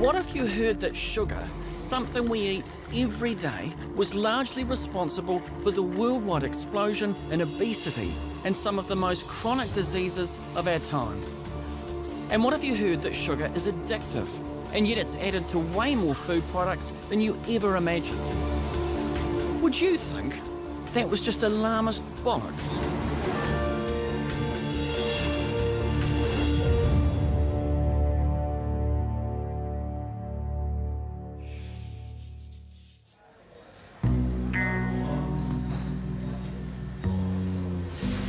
What if you heard that sugar, something we eat every day, was largely responsible for the worldwide explosion in obesity and some of the most chronic diseases of our time? And what if you heard that sugar is addictive, and yet it's added to way more food products than you ever imagined? Would you think that was just alarmist bollocks?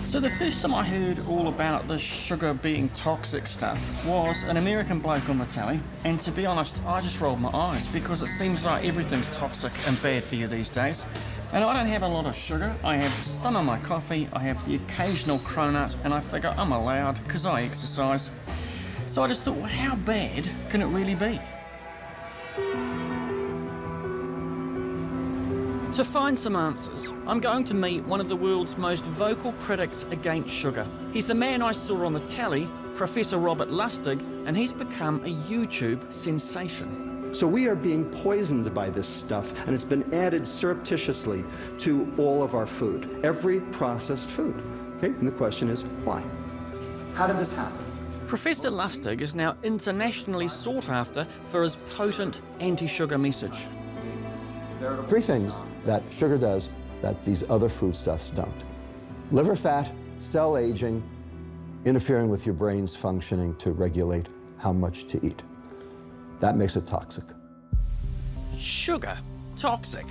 So the first time I heard all about the sugar being toxic stuff was an American bloke on the telly, and to be honest, I just rolled my eyes because it seems like everything's toxic and bad for you these days. And I don't have a lot of sugar. I have some in my coffee, I have the occasional cronut, and I figure I'm allowed because I exercise. So I just thought, well, how bad can it really be? To find some answers, I'm going to meet one of the world's most vocal critics against sugar. He's the man I saw on the telly, Professor Robert Lustig, and he's become a YouTube sensation. So we are being poisoned by this stuff, and it's been added surreptitiously to all of our food, every processed food. Okay, and the question is, why? How did this happen? Professor Lustig is now internationally sought after for his potent anti-sugar message. Three things that sugar does that these other foodstuffs don't. Liver fat, cell aging, interfering with your brain's functioning to regulate how much to eat. That makes it toxic. Sugar? Toxic?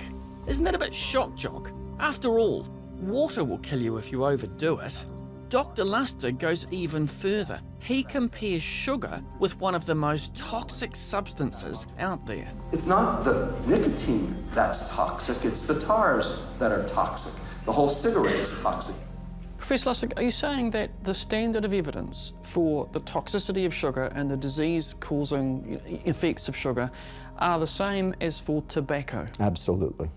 Isn't that a bit shock jock? After all, water will kill you if you overdo it. Dr. Lustig goes even further. He compares sugar with one of the most toxic substances out there. It's not the nicotine that's toxic, it's the tars that are toxic. The whole cigarette is toxic. Professor Lustig, are you saying that the standard of evidence for the toxicity of sugar and the disease-causing effects of sugar are the same as for tobacco? Absolutely.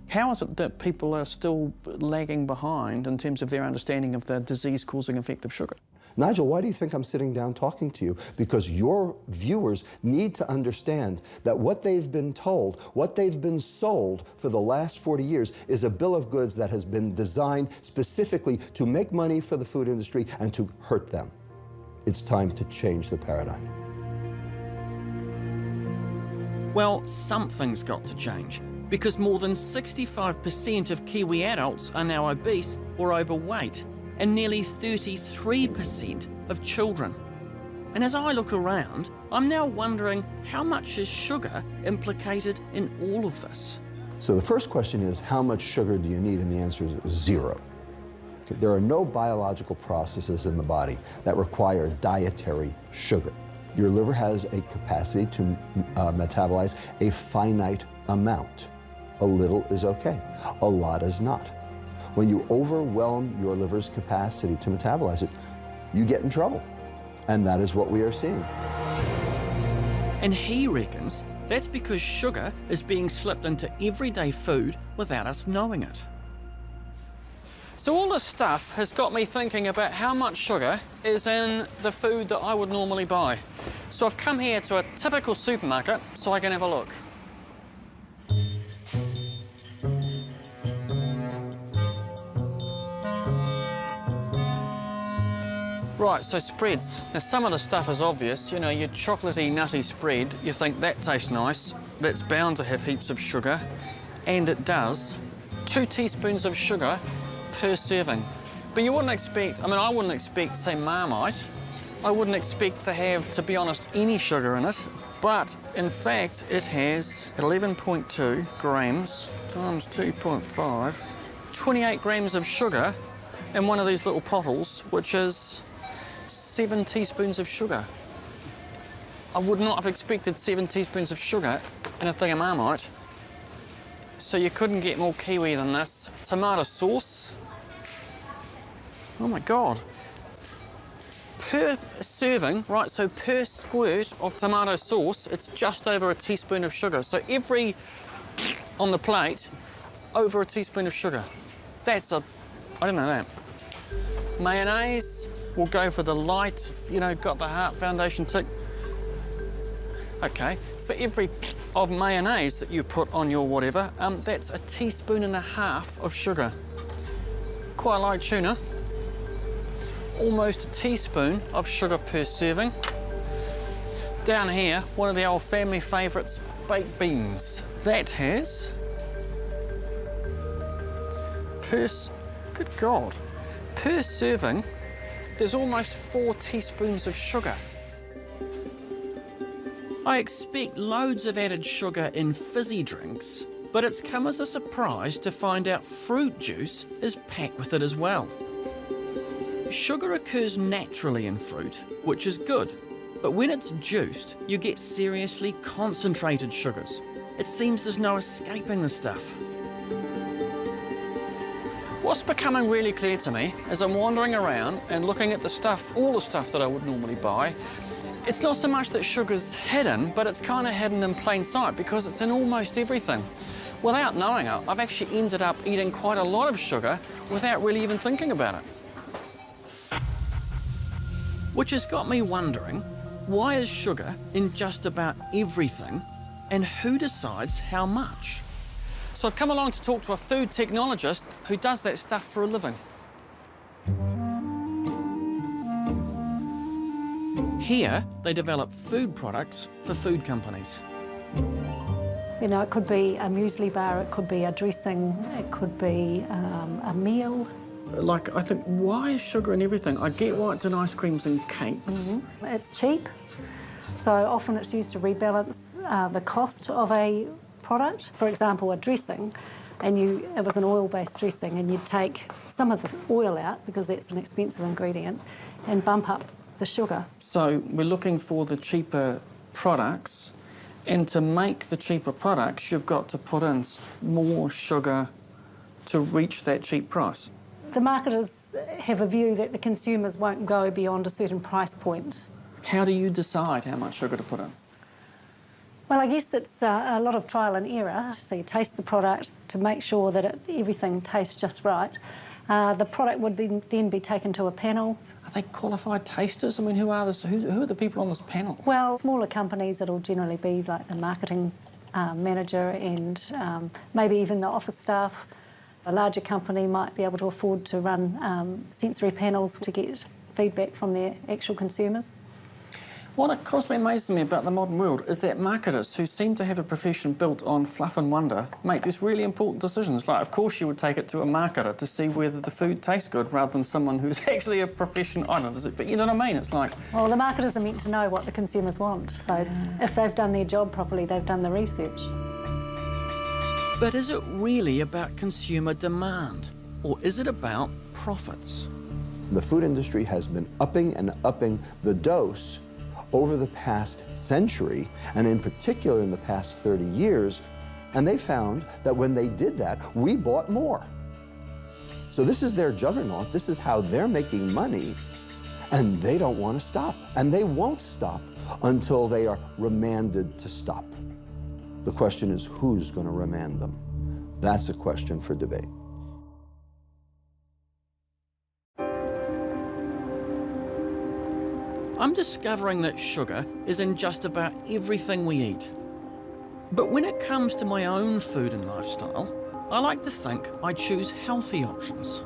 How is it that people are still lagging behind in terms of their understanding of the disease-causing effect of sugar? Nigel, why do you think I'm sitting down talking to you? Because your viewers need to understand that what they've been told, what they've been sold for the last 40 years is a bill of goods that has been designed specifically to make money for the food industry and to hurt them. It's time to change the paradigm. Well, something's got to change, because more than 65% of Kiwi adults are now obese or overweight, and nearly 33% of children. And as I look around, I'm now wondering how much is sugar implicated in all of this? So the first question is, how much sugar do you need? And the answer is 0. There are no biological processes in the body that require dietary sugar. Your liver has a capacity to metabolize a finite amount. A little is okay, a lot is not. When you overwhelm your liver's capacity to metabolize it, you get in trouble. And that is what we are seeing. And he reckons that's because sugar is being slipped into everyday food without us knowing it. So all this stuff has got me thinking about how much sugar is in the food that I would normally buy. So I've come here to a typical supermarket so I can have a look. Right, so spreads. Now, some of the stuff is obvious. You know, your chocolatey, nutty spread, you think that tastes nice. That's bound to have heaps of sugar, and it does. 2 teaspoons of sugar per serving. But you wouldn't expect, I wouldn't expect, say, Marmite. I wouldn't expect to have, to be honest, any sugar in it. But, in fact, it has 11.2 grams times 2.5, 28 grams of sugar in one of these little bottles, which is 7 teaspoons of sugar. I would not have expected 7 teaspoons of sugar in a thing of Marmite. So you couldn't get more Kiwi than this. Tomato sauce. Oh my God. Per serving, right, so per squirt of tomato sauce, it's just over a teaspoon of sugar. So every on the plate, over a teaspoon of sugar. That's I didn't know that. Mayonnaise. We'll go for the light, you know, got the Heart Foundation tick. Okay, for every of mayonnaise that you put on your whatever, that's 1.5 teaspoons of sugar. Quite like tuna. Almost a teaspoon of sugar per serving. Down here, one of the old family favourites, baked beans. That has... good God. Per serving, there's almost 4 teaspoons of sugar. I expect loads of added sugar in fizzy drinks, but it's come as a surprise to find out fruit juice is packed with it as well. Sugar occurs naturally in fruit, which is good, but when it's juiced, you get seriously concentrated sugars. It seems there's no escaping the stuff. What's becoming really clear to me as I'm wandering around and looking at the stuff, all the stuff that I would normally buy, it's not so much that sugar's hidden, but it's kind of hidden in plain sight because it's in almost everything. Without knowing it, I've actually ended up eating quite a lot of sugar without really even thinking about it. Which has got me wondering, why is sugar in just about everything and who decides how much? So I've come along to talk to a food technologist who does that stuff for a living. Here, they develop food products for food companies. You know, it could be a muesli bar, it could be a dressing, it could be a meal. Like, I think, why is sugar in everything? I get why it's in ice creams and cakes. It's cheap, so often it's used to rebalance the cost of a product. For example, a dressing, and it was an oil-based dressing, and you'd take some of the oil out, because that's an expensive ingredient, and bump up the sugar. So we're looking for the cheaper products, and to make the cheaper products, you've got to put in more sugar to reach that cheap price. The marketers have a view that the consumers won't go beyond a certain price point. How do you decide how much sugar to put in? Well, I guess it's a lot of trial and error. So you taste the product to make sure that everything tastes just right. The product would then be taken to a panel. Are they qualified tasters? I mean, who are the people on this panel? Well, smaller companies, it'll generally be like the marketing manager and maybe even the office staff. A larger company might be able to afford to run sensory panels to get feedback from their actual consumers. What constantly amazes me about the modern world is that marketers, who seem to have a profession built on fluff and wonder, make these really important decisions. Like, of course you would take it to a marketer to see whether the food tastes good rather than someone who's actually a profession, I don't know, but you know what I mean? It's like... Well, the marketers are meant to know what the consumers want, so if they've done their job properly, they've done the research. But is it really about consumer demand, or is it about profits? The food industry has been upping and upping the dose over the past century, and in particular in the past 30 years, and they found that when they did that, we bought more. So this is their juggernaut, this is how they're making money, and they don't want to stop. And they won't stop until they are remanded to stop. The question is, who's going to remand them? That's a question for debate. I'm discovering that sugar is in just about everything we eat. But when it comes to my own food and lifestyle, I like to think I choose healthy options.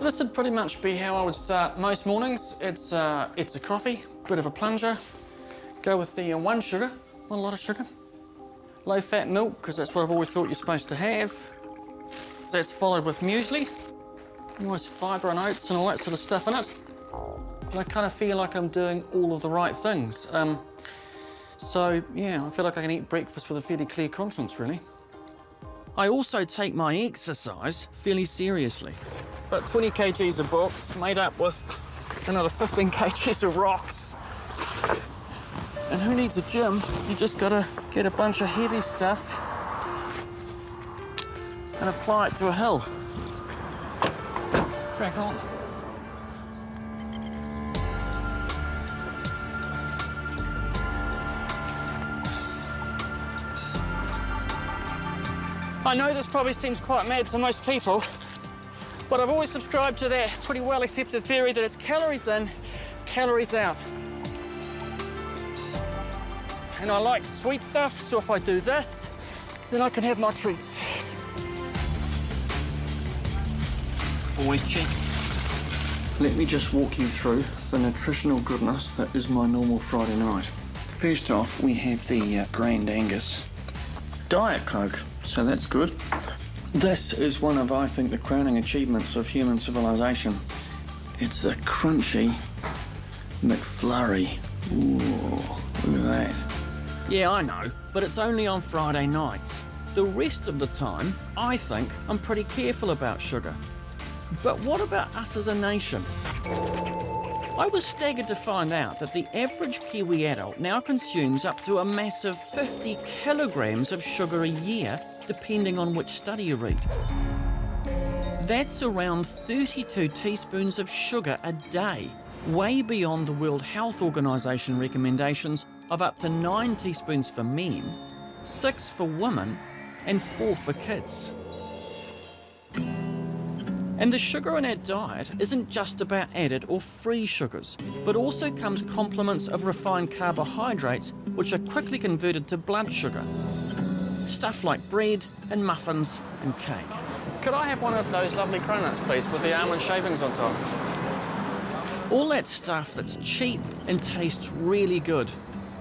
This would pretty much be how I would start most mornings. It's a coffee, bit of a plunger. Go with the one sugar, not a lot of sugar. Low-fat milk, because that's what I've always thought you're supposed to have. That's followed with muesli. Nice fibre and oats and all that sort of stuff in it. And I kind of feel like I'm doing all of the right things. So, yeah, I feel like I can eat breakfast with a fairly clear conscience, really. I also take my exercise fairly seriously. About 20 kgs of books, made up with another 15 kgs of rocks. And who needs a gym? You just gotta get a bunch of heavy stuff and apply it to a hill. Crack on. I know this probably seems quite mad to most people, but I've always subscribed to that pretty well accepted theory that it's calories in, calories out. and I like sweet stuff, so if I do this, then I can have my treats. Always cheap. Let me just walk you through the nutritional goodness that is my normal Friday night. First off, we have the Grand Angus Diet Coke, so that's good. This is one of, I think, the crowning achievements of human civilization. It's the crunchy McFlurry. Ooh, look at that. Yeah, I know, but it's only on Friday nights. The rest of the time, I think I'm pretty careful about sugar. But what about us as a nation? I was staggered to find out that the average Kiwi adult now consumes up to a massive 50 kilograms of sugar a year, depending on which study you read. That's around 32 teaspoons of sugar a day, way beyond the World Health Organization recommendations of up to 9 teaspoons for men, 6 for women, and 4 for kids. And the sugar in our diet isn't just about added or free sugars, but also comes complements of refined carbohydrates, which are quickly converted to blood sugar. Stuff like bread and muffins and cake. Could I have one of those lovely cronuts, please, with the almond shavings on top? All that stuff that's cheap and tastes really good.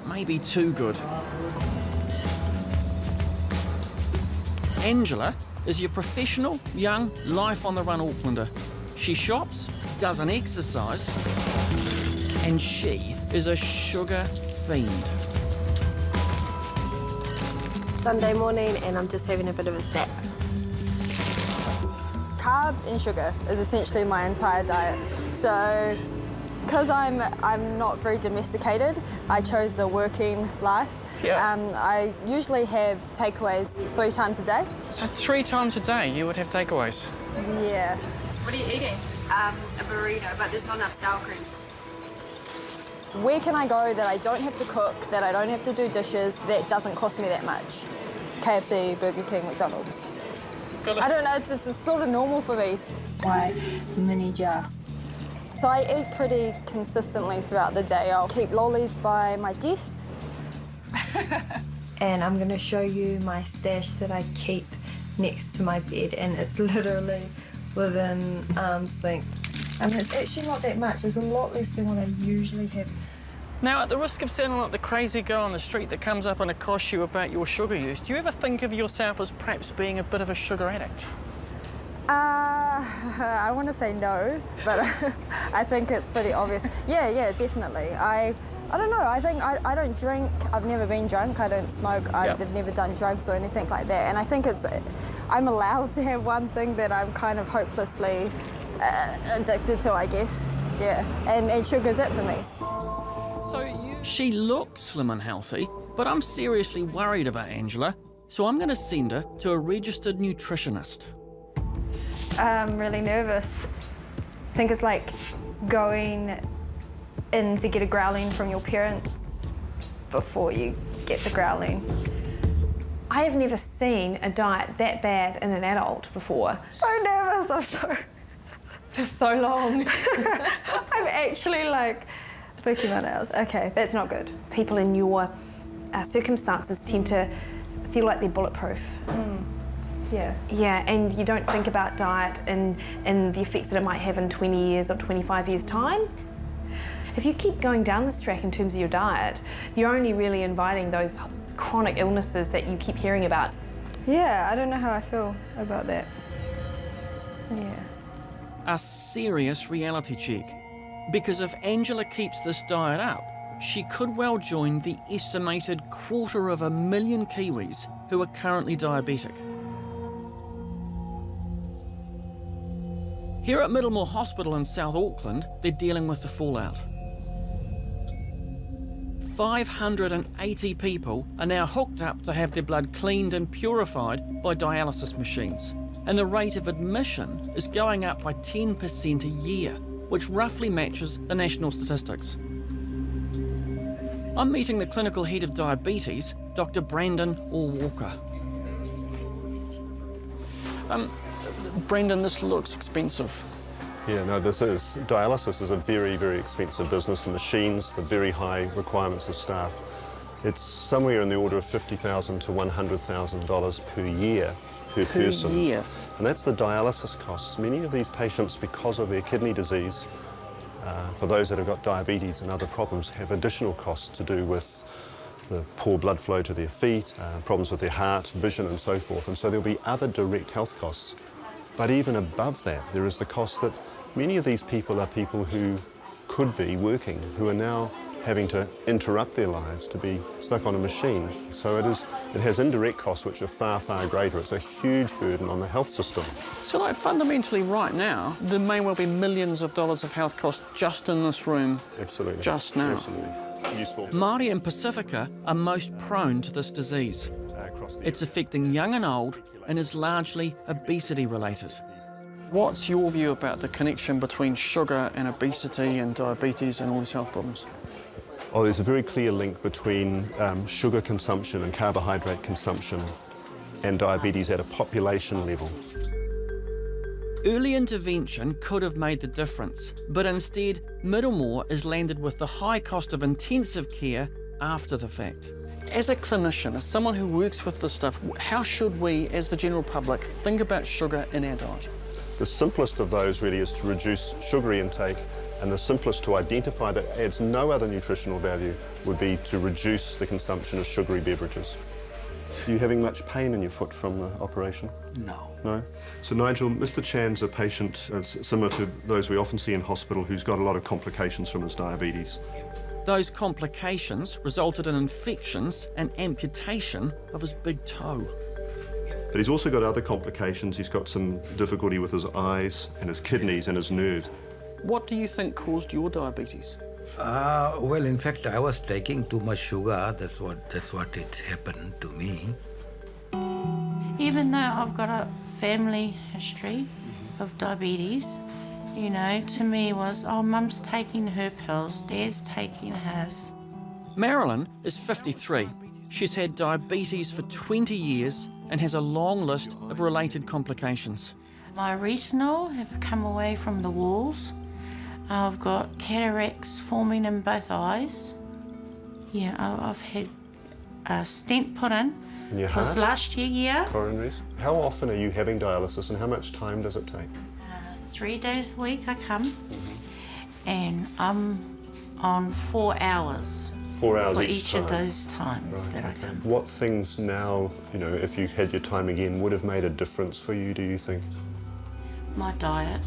Maybe too good. Angela is your professional, young, life-on-the-run Aucklander. She shops, doesn't exercise, and she is a sugar fiend. Sunday morning and I'm just having a bit of a snack. Carbs and sugar is essentially my entire diet. So, because I'm not very domesticated, I chose the working life. Yeah. I usually have takeaways 3 times a day. So 3 times a day you would have takeaways? Yeah. What are you eating? A burrito, but there's not enough sour cream. Where can I go that I don't have to cook, that I don't have to do dishes, that doesn't cost me that much? KFC, Burger King, McDonald's. I don't know, it's sort of normal for me. Why mini jar? So I eat pretty consistently throughout the day. I'll keep lollies by my desk. And I'm going to show you my stash that I keep next to my bed, and it's literally within arm's length. And it's actually not that much. It's a lot less than what I usually have. Now, at the risk of sounding like the crazy girl on the street that comes up and accosts you about your sugar use, do you ever think of yourself as perhaps being a bit of a sugar addict? I want to say no, but I think it's pretty obvious. Yeah, definitely. I don't know, I think I don't drink, I've never been drunk, I don't smoke, I've never done drugs or anything like that. And I think I'm allowed to have one thing that I'm kind of hopelessly addicted to, I guess. Yeah, and sugar's it for me. She looks slim and healthy, but I'm seriously worried about Angela, so I'm going to send her to a registered nutritionist. I'm really nervous. I think it's like going in to get a growling from your parents before you get the growling. I have never seen a diet that bad in an adult before. So nervous, I'm sorry. For so long. I'm actually like freaking my nails. Okay, that's not good. People in your circumstances tend to feel like they're bulletproof. Yeah. Yeah, and you don't think about diet and the effects that it might have in 20 years or 25 years' time. If you keep going down this track in terms of your diet, you're only really inviting those chronic illnesses that you keep hearing about. Yeah, I don't know how I feel about that. Yeah. A serious reality check. Because if Angela keeps this diet up, she could well join the estimated 250,000 Kiwis who are currently diabetic. Here at Middlemore Hospital in South Auckland, they're dealing with the fallout. 580 people are now hooked up to have their blood cleaned and purified by dialysis machines. And the rate of admission is going up by 10% a year, which roughly matches the national statistics. I'm meeting the clinical head of diabetes, Dr. Brandon Orr-Walker. Brendan, this looks expensive. Yeah, no, dialysis is a very, very expensive business. The machines, the very high requirements of staff. It's somewhere in the order of $50,000 to $100,000 per year per person. year. And that's the dialysis costs. Many of these patients, because of their kidney disease, for those that have got diabetes and other problems, have additional costs to do with the poor blood flow to their feet, problems with their heart, vision and so forth. And so there'll be other direct health costs. But even above that, there is the cost that many of these people are people who could be working, who are now having to interrupt their lives to be stuck on a machine. So it has indirect costs which are far, far greater. It's a huge burden on the health system. So, like, fundamentally right now, there may well be millions of dollars of health costs just in this room. Absolutely. Just now. Absolutely. Useful. Māori and Pacifica are most prone to this disease. It's affecting young and old and is largely obesity related. What's your view about the connection between sugar and obesity and diabetes and all these health problems? Oh, there's a very clear link between sugar consumption and carbohydrate consumption and diabetes at a population level. Early intervention could have made the difference, but instead, Middlemore is landed with the high cost of intensive care after the fact. As a clinician, as someone who works with this stuff, how should we, as the general public, think about sugar in our diet? The simplest of those really is to reduce sugary intake, and the simplest to identify that adds no other nutritional value would be to reduce the consumption of sugary beverages. Are you having much pain in your foot from the operation? No. No? So Nigel, Mr. Chan's a patient similar to those we often see in hospital who's got a lot of complications from his diabetes. Those complications resulted in infections and amputation of his big toe. But he's also got other complications. He's got some difficulty with his eyes and his kidneys and his nerves. What do you think caused your diabetes? Well, in fact, I was taking too much sugar. That's what it happened to me. Even though I've got a family history of diabetes, you know, to me it was, oh, Mum's taking her pills, Dad's taking his. Marilyn is 53. She's had diabetes for 20 years and has a long list of related complications. My retinal have come away from the walls. I've got cataracts forming in both eyes. Yeah, I've had a stent put in. In your It heart? was last year, yeah. Coronaries? How often are you having dialysis and how much time does it take? 3 days a week I come, and I'm on 4 hours. 4 hours for each of time. those times that I come. What things now, you know, if you had your time again, would have made a difference for you, do you think? My diet,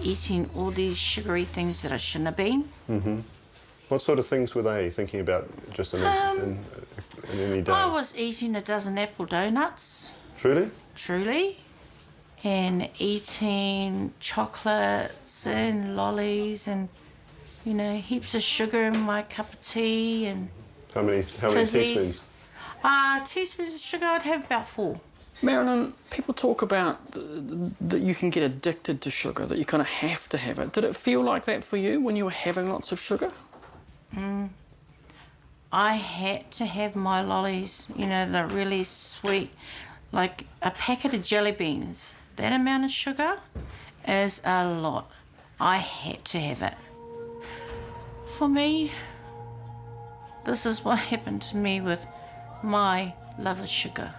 eating all these sugary things that I shouldn't have been. What sort of things were they thinking about just in any day? I was eating a dozen apple donuts, Truly? and eating chocolates and lollies and, you know, heaps of sugar in my cup of tea and How many fizzies. teaspoons? Teaspoons of sugar, I'd have about 4. Marilyn, people talk about that you can get addicted to sugar, that you kind of have to have it. Did it feel like that for you when you were having lots of sugar? I had to have my lollies, you know, the really sweet, like a packet of jelly beans. That amount of sugar is a lot. I had to have it. For me, this is what happened to me with my love of sugar.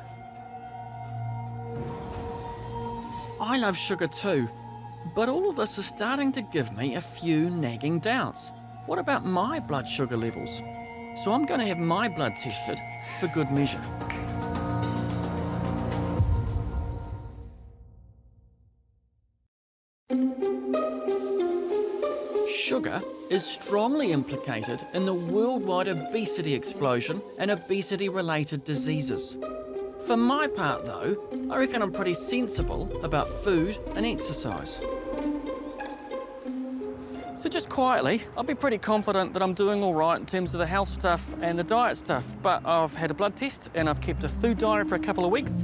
I love sugar too, but all of this is starting to give me a few nagging doubts. What about my blood sugar levels? So I'm going to have my blood tested for good measure. Sugar is strongly implicated in the worldwide obesity explosion and obesity-related diseases. For my part though, I reckon I'm pretty sensible about food and exercise. So just quietly, I'll be pretty confident that I'm doing all right in terms of the health stuff and the diet stuff, but I've had a blood test and I've kept a food diary for a couple of weeks.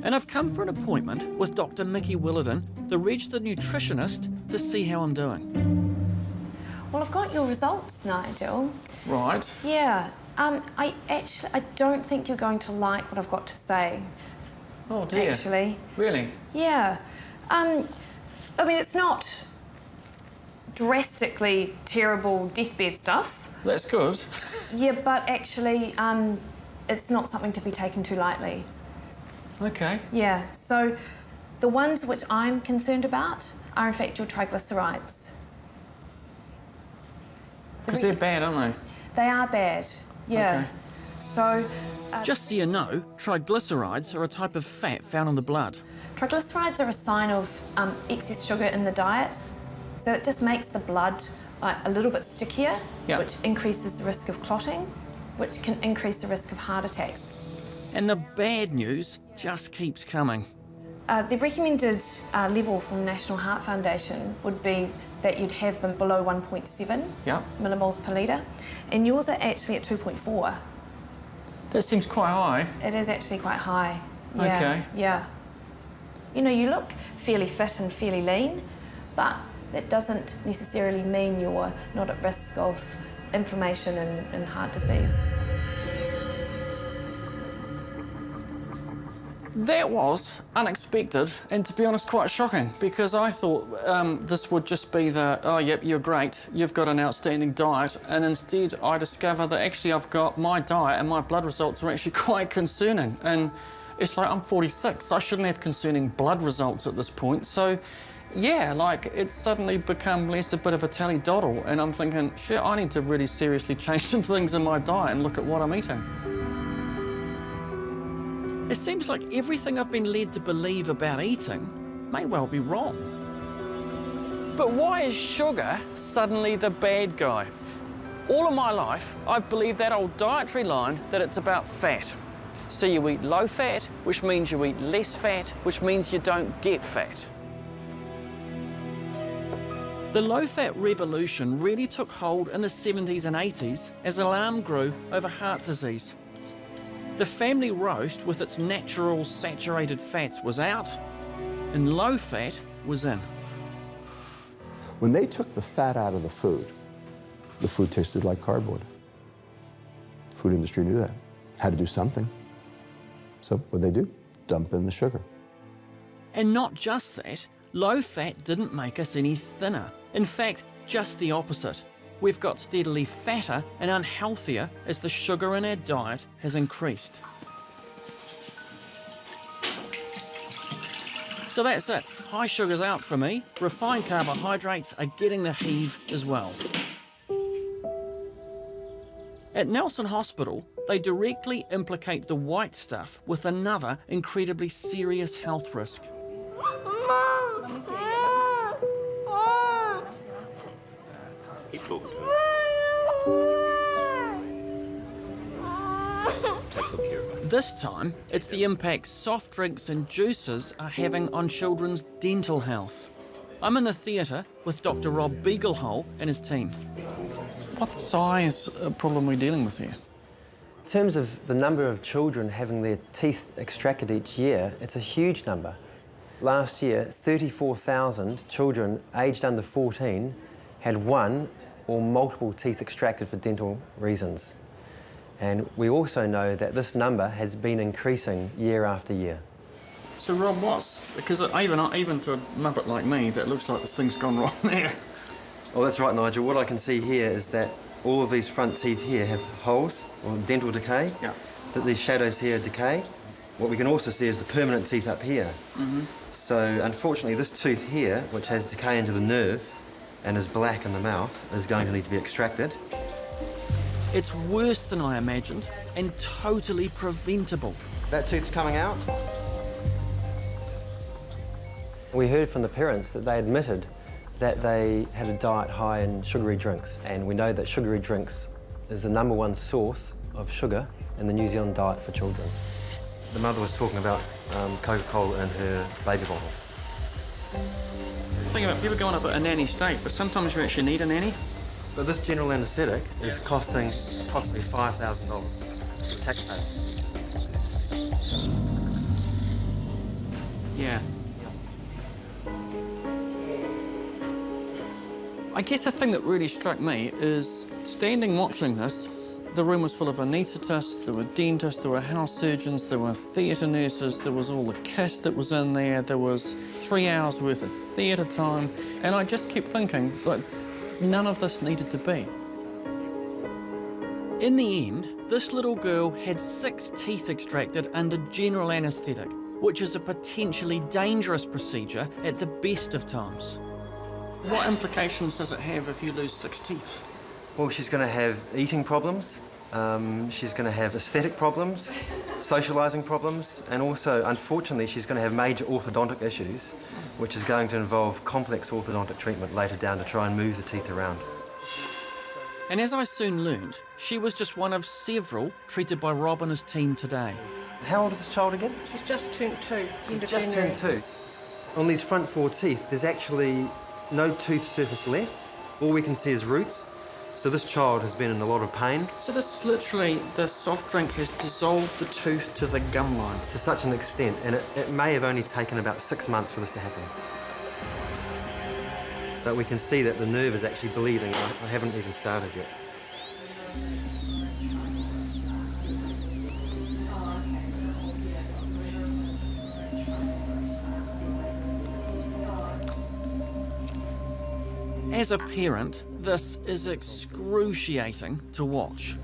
And I've come for an appointment with Dr. Mickey Willardin, the registered nutritionist, to see how I'm doing. Well, I've got your results, Nigel. Right. Yeah. I don't think you're going to like what I've got to say. Oh dear. Actually. Really? Yeah. I mean, it's not drastically terrible deathbed stuff. That's good. Yeah, but actually, it's not something to be taken too lightly. Okay. Yeah, so the ones which I'm concerned about are in fact your triglycerides. Because they're bad, aren't they? They are bad, yeah. Okay. So, Just so you know, triglycerides are a type of fat found in the blood. triglycerides are a sign of excess sugar in the diet. So it just makes the blood like a little bit stickier, Yep. which increases the risk of clotting, which can increase the risk of heart attacks. And the bad news just keeps coming. The recommended level from the National Heart Foundation would be that you'd have them below 1.7 Yep. millimoles per litre, and yours are actually at 2.4. That seems quite high. It is actually quite high. Yeah, Okay. Yeah. You know, you look fairly fit and fairly lean, but that doesn't necessarily mean you're not at risk of inflammation and heart disease. That was unexpected and, to be honest, quite shocking, because I thought this would just be the, oh, yep, you're great, you've got an outstanding diet, and instead I discover that actually I've got my diet and my blood results are actually quite concerning. And it's like, I'm 46, I shouldn't have concerning blood results at this point. So, yeah, like, it's suddenly become less a bit of a tally doddle, and I'm thinking, shit, I need to really seriously change some things in my diet and look at what I'm eating. It seems like everything I've been led to believe about eating may well be wrong. But why is sugar suddenly the bad guy? All of my life, I've believed that old dietary line that it's about fat. So you eat low fat, which means you eat less fat, which means you don't get fat. The low-fat revolution really took hold in the 70s and 80s as alarm grew over heart disease. The family roast with its natural saturated fats was out, and low fat was in. When they took the fat out of the food tasted like cardboard. Food industry knew that. Had to do something. So what'd they do? Dump in the sugar. And not just that, low fat didn't make us any thinner. In fact, just the opposite. We've got steadily fatter and unhealthier as the sugar in our diet has increased. So that's it. High sugar's out for me. Refined carbohydrates are getting the heave as well. At Nelson Hospital, they directly implicate the white stuff with another incredibly serious health risk. Keep talking to him. Take good care of her. This time, it's the impact soft drinks and juices are having on children's dental health. I'm in the theatre with Dr. Rob Beaglehole and his team. What size problem are we dealing with here? In terms of the number of children having their teeth extracted each year, it's a huge number. Last year, 34,000 children aged under 14 had one or multiple teeth extracted for dental reasons. And we also know that this number has been increasing year after year. So Rob, because even to a muppet like me, that looks like this thing's gone wrong there. Well, that's right, Nigel. What I can see here is that all of these front teeth here have holes or dental decay. Yeah. That these shadows here decay. What we can also see is the permanent teeth up here. Mm-hmm. So unfortunately, this tooth here, which has decay into the nerve and is black in the mouth, is going to need to be extracted. It's worse than I imagined and totally preventable. That tooth's coming out. We heard from the parents that they admitted that they had a diet high in sugary drinks, and we know that sugary drinks is the #1 source of sugar in the New Zealand diet for children. The mother was talking about Coca-Cola in her baby bottle. Think about people going up at a nanny state, but sometimes you actually need a nanny. So this general anaesthetic is costing approximately $5,000 for taxpayers. Yeah. I guess the thing that really struck me is standing watching this, the room was full of anaesthetists, there were dentists, there were house surgeons, there were theatre nurses, there was all the kit that was in there was 3 hours worth of theatre time, and I just kept thinking, like, none of this needed to be. In the end, this little girl had 6 teeth extracted under general anaesthetic, which is a potentially dangerous procedure at the best of times. What implications does it have if you lose 6 teeth? Well, she's going to have eating problems, she's going to have aesthetic problems, socialising problems, and also, unfortunately, she's going to have major orthodontic issues, which is going to involve complex orthodontic treatment later down to try and move the teeth around. And as I soon learned, she was just one of several treated by Rob and his team today. How old is this child again? She's just turned 2. Just turned 2. On these front 4 teeth, there's actually no tooth surface left. All we can see is roots. So this child has been in a lot of pain. So this is literally, the soft drink has dissolved the tooth to the gum line. To such an extent, and it may have only taken about 6 months for this to happen. But we can see that the nerve is actually bleeding. I haven't even started yet. As a parent, this is excruciating to watch.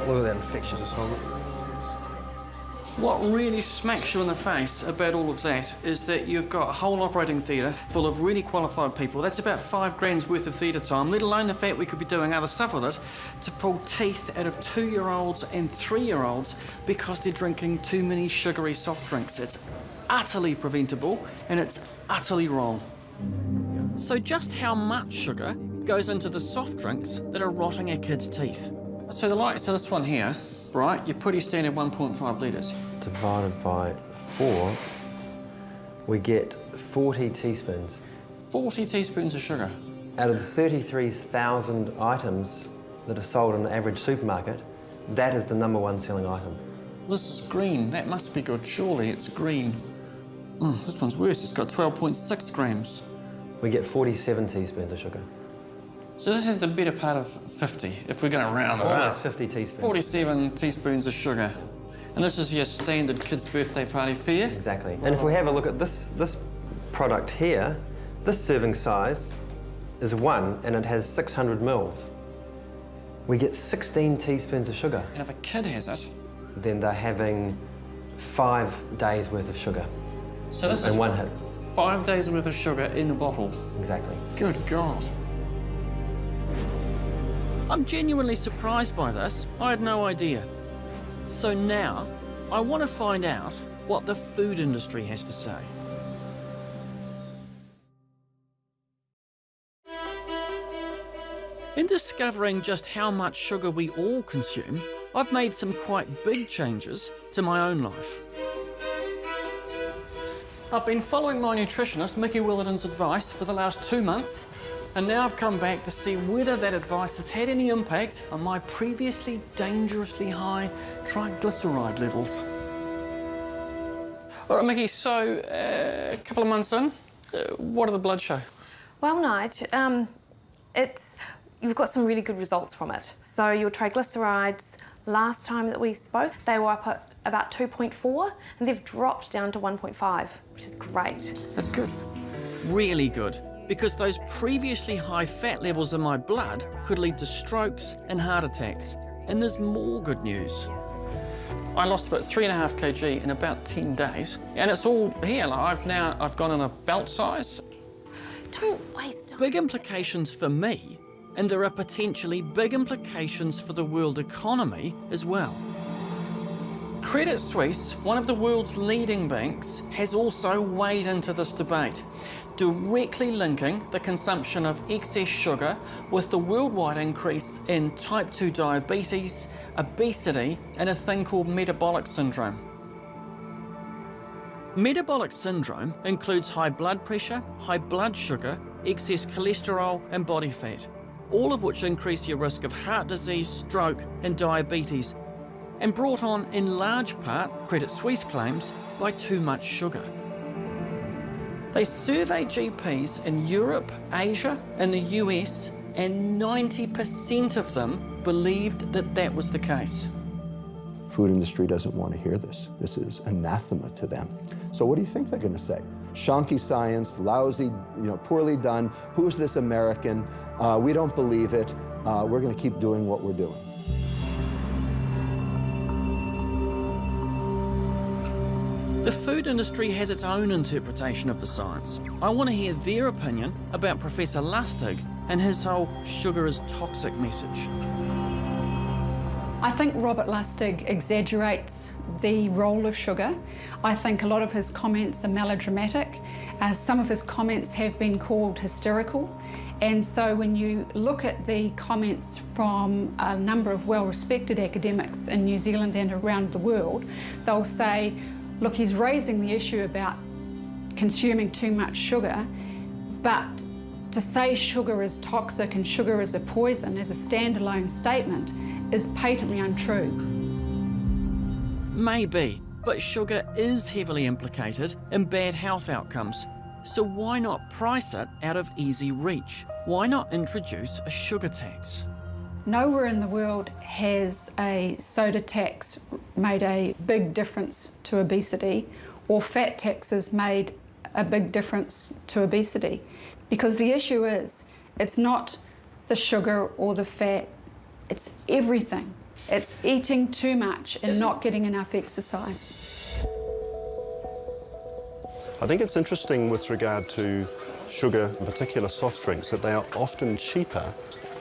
Look at that infection. What really smacks you in the face about all of that is that you've got a whole operating theatre full of really qualified people. That's about 5 grand's worth of theatre time, let alone the fact we could be doing other stuff with it, to pull teeth out of 2-year-olds and 3-year-olds because they're drinking too many sugary soft drinks. It's utterly preventable and it's utterly wrong. So just how much sugar goes into the soft drinks that are rotting our kids' teeth? So the likes of this one here, right, your pretty standard 1.5 litres. Divided by 4, we get 40 teaspoons. 40 teaspoons of sugar. Out of the 33,000 items that are sold in an average supermarket, that is the #1 selling item. This is green. That must be good. Surely it's green. This one's worse. It's got 12.6 grams. We get 47 teaspoons of sugar. So this has the better part of 50, if we're going to round it up. Almost 50 teaspoons. 47 teaspoons of sugar. And this is your standard kid's birthday party fare? Exactly. And if we have a look at this product here, this serving size is 1 and it has 600 mils. We get 16 teaspoons of sugar. And if a kid has it? Then they're having 5 days worth of sugar. So this is in one hit. 5 days worth of sugar in a bottle? Exactly. Good God. I'm genuinely surprised by this. I had no idea. So now, I want to find out what the food industry has to say. In discovering just how much sugar we all consume, I've made some quite big changes to my own life. I've been following my nutritionist, Mickey Willardon's advice, for the last 2 months, and now I've come back to see whether that advice has had any impact on my previously dangerously high triglyceride levels. All right, Mickey, so a couple of months in, what did the blood show? Well, Nige, you've got some really good results from it. So your triglycerides, last time that we spoke, they were up at about 2.4, and they've dropped down to 1.5, which is great. That's good. Really good. Because those previously high fat levels in my blood could lead to strokes and heart attacks. And there's more good news. I lost about 3.5 kg in about 10 days. And it's all here. Like I've gone in a belt size. Don't waste time. Big implications for me, and there are potentially big implications for the world economy as well. Credit Suisse, one of the world's leading banks, has also weighed into this debate, directly linking the consumption of excess sugar with the worldwide increase in type 2 diabetes, obesity, and a thing called metabolic syndrome. Metabolic syndrome includes high blood pressure, high blood sugar, excess cholesterol, and body fat, all of which increase your risk of heart disease, stroke, and diabetes, and brought on in large part, Credit Suisse claims, by too much sugar. They surveyed GPs in Europe, Asia, and the US and 90% of them believed that that was the case. Food industry doesn't want to hear this. This is anathema to them. So what do you think they're going to say? Shonky science, lousy, poorly done. Who's this American? We don't believe it. We're going to keep doing what we're doing. The food industry has its own interpretation of the science. I want to hear their opinion about Professor Lustig and his whole sugar is toxic message. I think Robert Lustig exaggerates the role of sugar. I think a lot of his comments are melodramatic. Some of his comments have been called hysterical. And so when you look at the comments from a number of well-respected academics in New Zealand and around the world, they'll say, look, he's raising the issue about consuming too much sugar, but to say sugar is toxic and sugar is a poison as a standalone statement is patently untrue. Maybe, but sugar is heavily implicated in bad health outcomes. So why not price it out of easy reach? Why not introduce a sugar tax? Nowhere in the world has a soda tax made a big difference to obesity, or fat taxes made a big difference to obesity. Because the issue is, it's not the sugar or the fat, it's everything. It's eating too much and not getting enough exercise. I think it's interesting with regard to sugar, in particular soft drinks, that they are often cheaper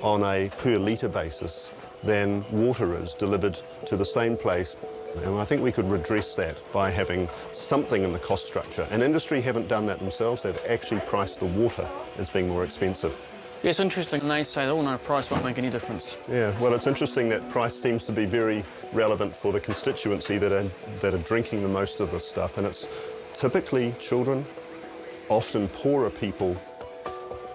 on a per litre basis than water is delivered to the same place. And I think we could redress that by having something in the cost structure. And industry haven't done that themselves. They've actually priced the water as being more expensive. Yeah, it's interesting. They say, oh no, price won't make any difference. Yeah, well, it's interesting that price seems to be very relevant for the constituency that are drinking the most of this stuff. And it's typically children, often poorer people.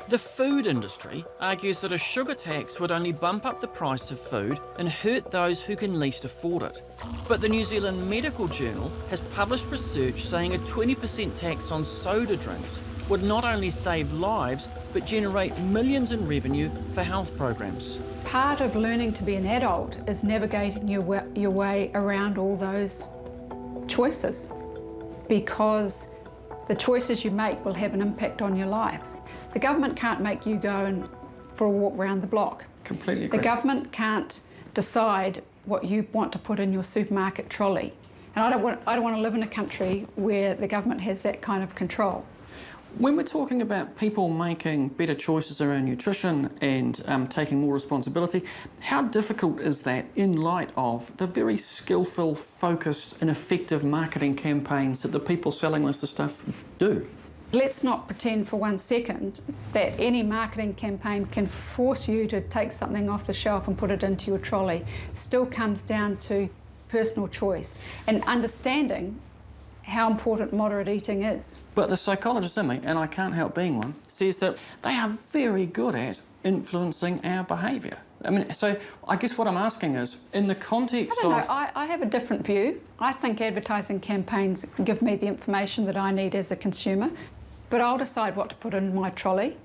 The food industry argues that a sugar tax would only bump up the price of food and hurt those who can least afford it. But the New Zealand Medical Journal has published research saying a 20% tax on soda drinks would not only save lives, but generate millions in revenue for health programs. Part of learning to be an adult is navigating your way around all those choices, because the choices you make will have an impact on your life. The government can't make you go for a walk around the block. Completely agree. The government can't decide what you want to put in your supermarket trolley. And I don't want to live in a country where the government has that kind of control. When we're talking about people making better choices around nutrition and taking more responsibility, how difficult is that in light of the very skillful, focused and effective marketing campaigns that the people selling this stuff do? Let's not pretend for 1 second that any marketing campaign can force you to take something off the shelf and put it into your trolley. It still comes down to personal choice and understanding how important moderate eating is. But the psychologist in me, and I can't help being one, says that they are very good at influencing our behaviour. I mean, so I guess what I'm asking is, in the context of... I have a different view. I think advertising campaigns give me the information that I need as a consumer, but I'll decide what to put in my trolley.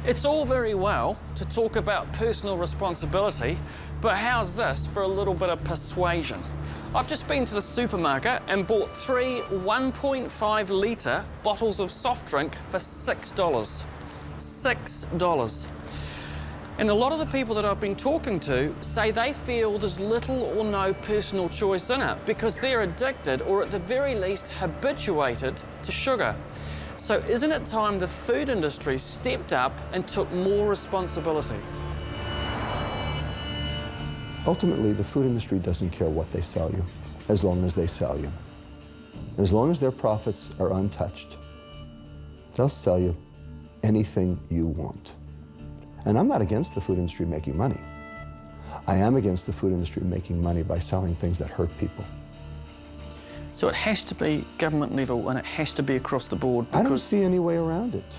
It's all very well to talk about personal responsibility, but how's this for a little bit of persuasion? I've just been to the supermarket and bought 3 1.5 litre bottles of soft drink for $6. $6. And a lot of the people that I've been talking to say they feel there's little or no personal choice in it because they're addicted or at the very least habituated to sugar. So isn't it time the food industry stepped up and took more responsibility? Ultimately, the food industry doesn't care what they sell you, as long as they sell you. As long as their profits are untouched, they'll sell you anything you want. And I'm not against the food industry making money. I am against the food industry making money by selling things that hurt people. So it has to be government level and it has to be across the board because... I don't see any way around it.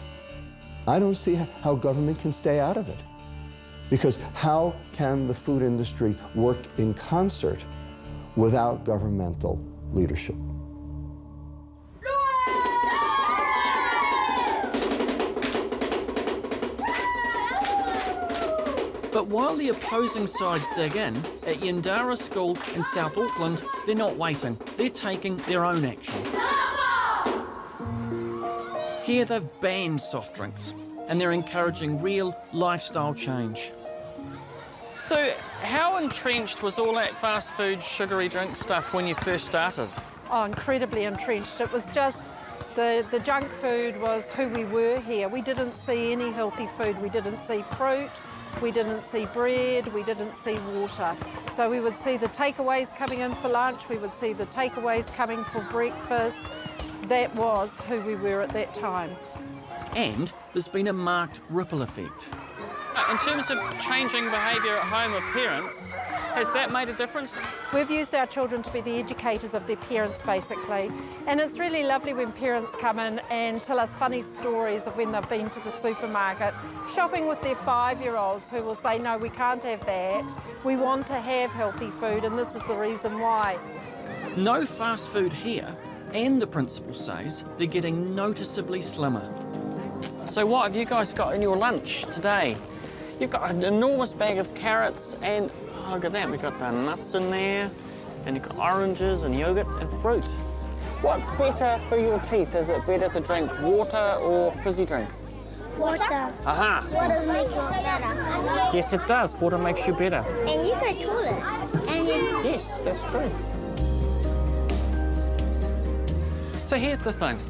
I don't see how government can stay out of it. Because how can the food industry work in concert without governmental leadership? But while the opposing sides dig in, at Yandara School in South Auckland, they're not waiting. They're taking their own action. Here they've banned soft drinks, and they're encouraging real lifestyle change. So how entrenched was all that fast food, sugary drink stuff when you first started? Oh, incredibly entrenched. It was just the junk food was who we were here. We didn't see any healthy food. We didn't see fruit, we didn't see bread, we didn't see water. So we would see the takeaways coming in for lunch, we would see the takeaways coming for breakfast. That was who we were at that time. And there's been a marked ripple effect. In terms of changing behaviour at home of parents, has that made a difference? We've used our children to be the educators of their parents, basically. And it's really lovely when parents come in and tell us funny stories of when they've been to the supermarket, shopping with their 5-year-olds who will say, no, we can't have that. We want to have healthy food, and this is the reason why. No fast food here, and the principal says they're getting noticeably slimmer. So what have you guys got in your lunch today? You've got an enormous bag of carrots and, oh, look at that, we've got the nuts in there, and you've got oranges and yogurt and fruit. What's better for your teeth? Is it better to drink water or fizzy drink? Water. Aha. Water makes you better. Yes, it does. Water makes you better. And you go toilet. And you... Yes, that's true. So here's the thing.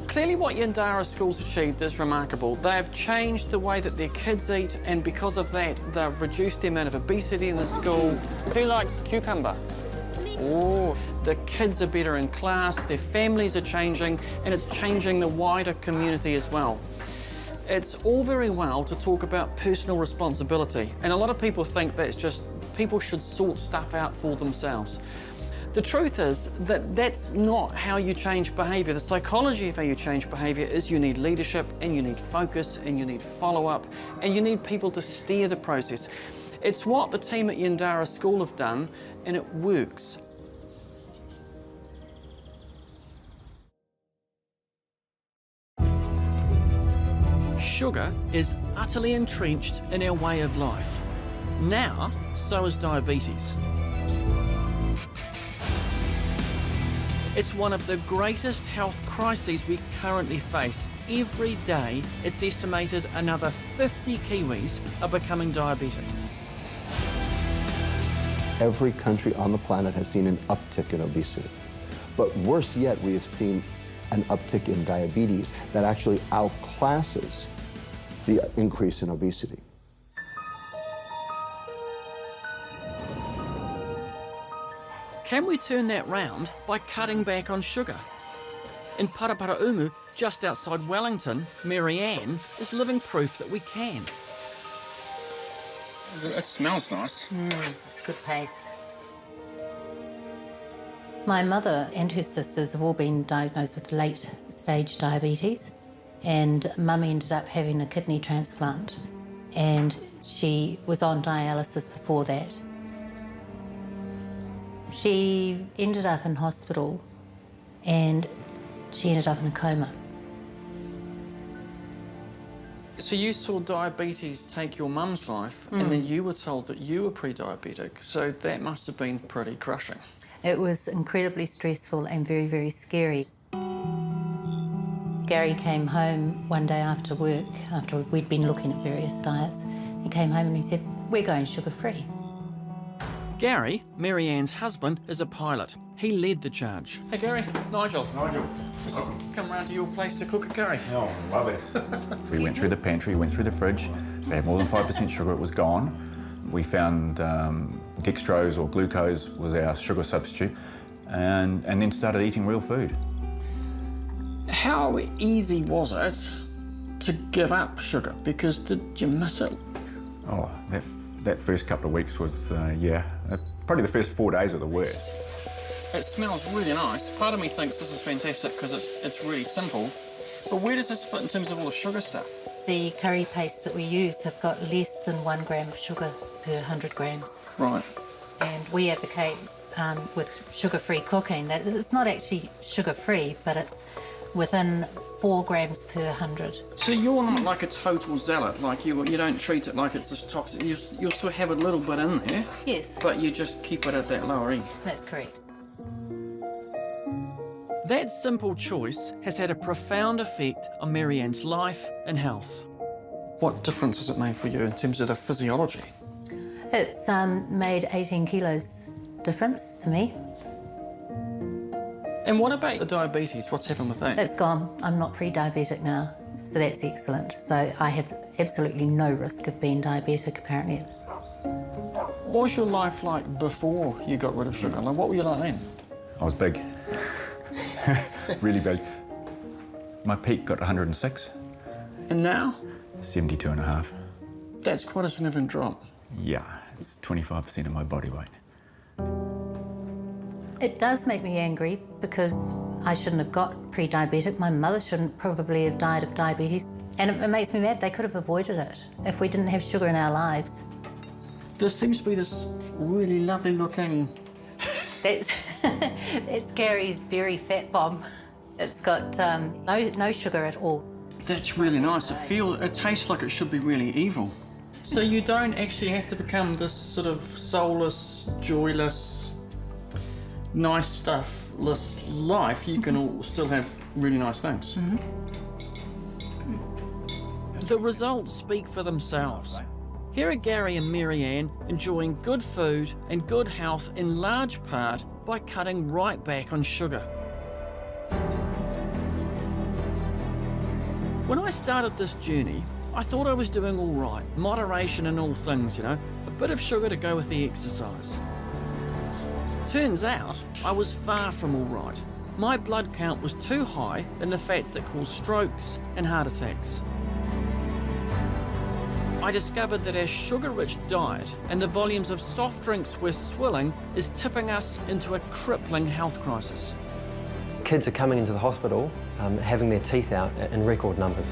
Clearly what Yandara School's achieved is remarkable. They've changed the way that their kids eat, and because of that, they've reduced the amount of obesity in the school. Who likes cucumber? Oh, the kids are better in class, their families are changing, and it's changing the wider community as well. It's all very well to talk about personal responsibility, and a lot of people think that's just people should sort stuff out for themselves. The truth is that that's not how you change behaviour. The psychology of how you change behaviour is you need leadership, and you need focus, and you need follow-up, and you need people to steer the process. It's what the team at Yandara School have done, and it works. Sugar is utterly entrenched in our way of life. Now, so is diabetes. It's one of the greatest health crises we currently face. Every day, it's estimated another 50 Kiwis are becoming diabetic. Every country on the planet has seen an uptick in obesity. But worse yet, we have seen an uptick in diabetes that actually outclasses the increase in obesity. Can we turn that round by cutting back on sugar? In Paraparaumu, just outside Wellington, Marianne is living proof that we can. It smells nice. It's a good pace. My mother and her sisters have all been diagnosed with late-stage diabetes, and Mum ended up having a kidney transplant, and she was on dialysis before that. She ended up in hospital, and she ended up in a coma. So you saw diabetes take your mum's life, and then you were told that you were pre-diabetic, so that must have been pretty crushing. It was incredibly stressful and very, very scary. Gary came home one day after work, after we'd been looking at various diets. He came home and he said, "We're going sugar-free." Gary, Marianne's husband, is a pilot. He led the charge. Hey Gary, Nigel. Nigel. Come round to your place to cook a curry. Oh, love it. We went through the pantry, went through the fridge. If it had more than 5% sugar, it was gone. We found dextrose or glucose was our sugar substitute, and then started eating real food. How easy was it to give up sugar? Because did you miss it? Oh, that first couple of weeks was, probably the first 4 days were the worst. It smells really nice. Part of me thinks this is fantastic because it's really simple. But where does this fit in terms of all the sugar stuff? The curry paste that we use have got less than 1 gram of sugar per 100 grams. Right. And we advocate with sugar-free cooking that it's not actually sugar-free, but it's within 4 grams per 100. So you're not like a total zealot, like you don't treat it like it's just toxic. You'll still have a little bit in there. Yes. But you just keep it at that lower end. That's correct. That simple choice has had a profound effect on Marianne's life and health. What difference has it made for you in terms of the physiology? It's made 18 kilos difference to me. And what about the diabetes? What's happened with that? It's gone. I'm not pre-diabetic now, so that's excellent. So I have absolutely no risk of being diabetic, apparently. What was your life like before you got rid of sugar? Like, what were you like then? I was big. Really big. My peak got 106. And now? 72 and a half. That's quite a significant drop. Yeah, it's 25% of my body weight. It does make me angry because I shouldn't have got pre-diabetic. My mother shouldn't probably have died of diabetes. And it makes me mad they could have avoided it if we didn't have sugar in our lives. There seems to be this really lovely looking... That's Gary's berry fat bomb. It's got no sugar at all. That's really nice. It tastes like it should be really evil. So you don't actually have to become this sort of soulless, joyless, nice stuff-less life. You can all still have really nice things. Mm-hmm. The results speak for themselves. Here are Gary and Marianne enjoying good food and good health in large part by cutting right back on sugar. When I started this journey, I thought I was doing all right, moderation in all things, you know, a bit of sugar to go with the exercise. Turns out, I was far from all right. My blood count was too high in the fats that cause strokes and heart attacks. I discovered that our sugar-rich diet and the volumes of soft drinks we're swilling is tipping us into a crippling health crisis. Kids are coming into the hospital having their teeth out in record numbers.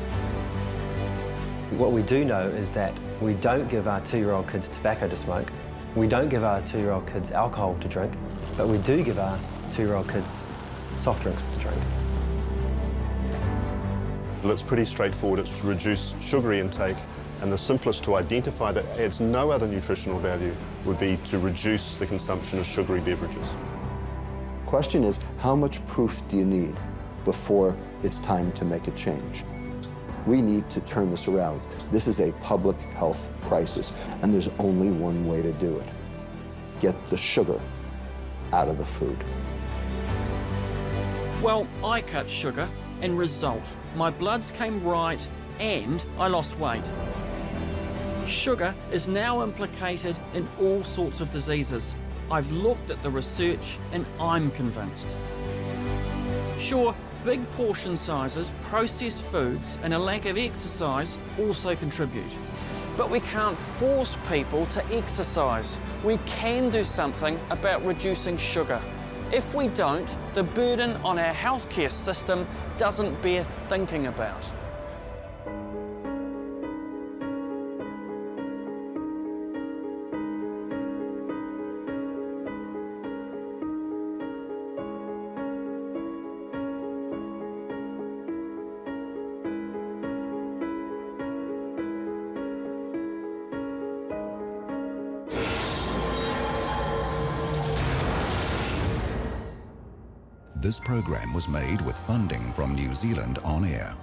What we do know is that we don't give our 2-year-old kids tobacco to smoke, we don't give our 2-year-old kids alcohol to drink, but we do give our 2-year-old kids soft drinks to drink. Well, it's pretty straightforward. It's to reduce sugary intake, and the simplest to identify that adds no other nutritional value would be to reduce the consumption of sugary beverages. Question is, how much proof do you need before it's time to make a change? We need to turn this around. This is a public health crisis, and there's only one way to do it. Get the sugar out of the food. Well, I cut sugar, and result, my bloods came right and I lost weight. Sugar is now implicated in all sorts of diseases. I've looked at the research and I'm convinced. Sure, big portion sizes, processed foods and a lack of exercise also contribute. But we can't force people to exercise. We can do something about reducing sugar. If we don't, the burden on our healthcare system doesn't bear thinking about. This program was made with funding from New Zealand On Air.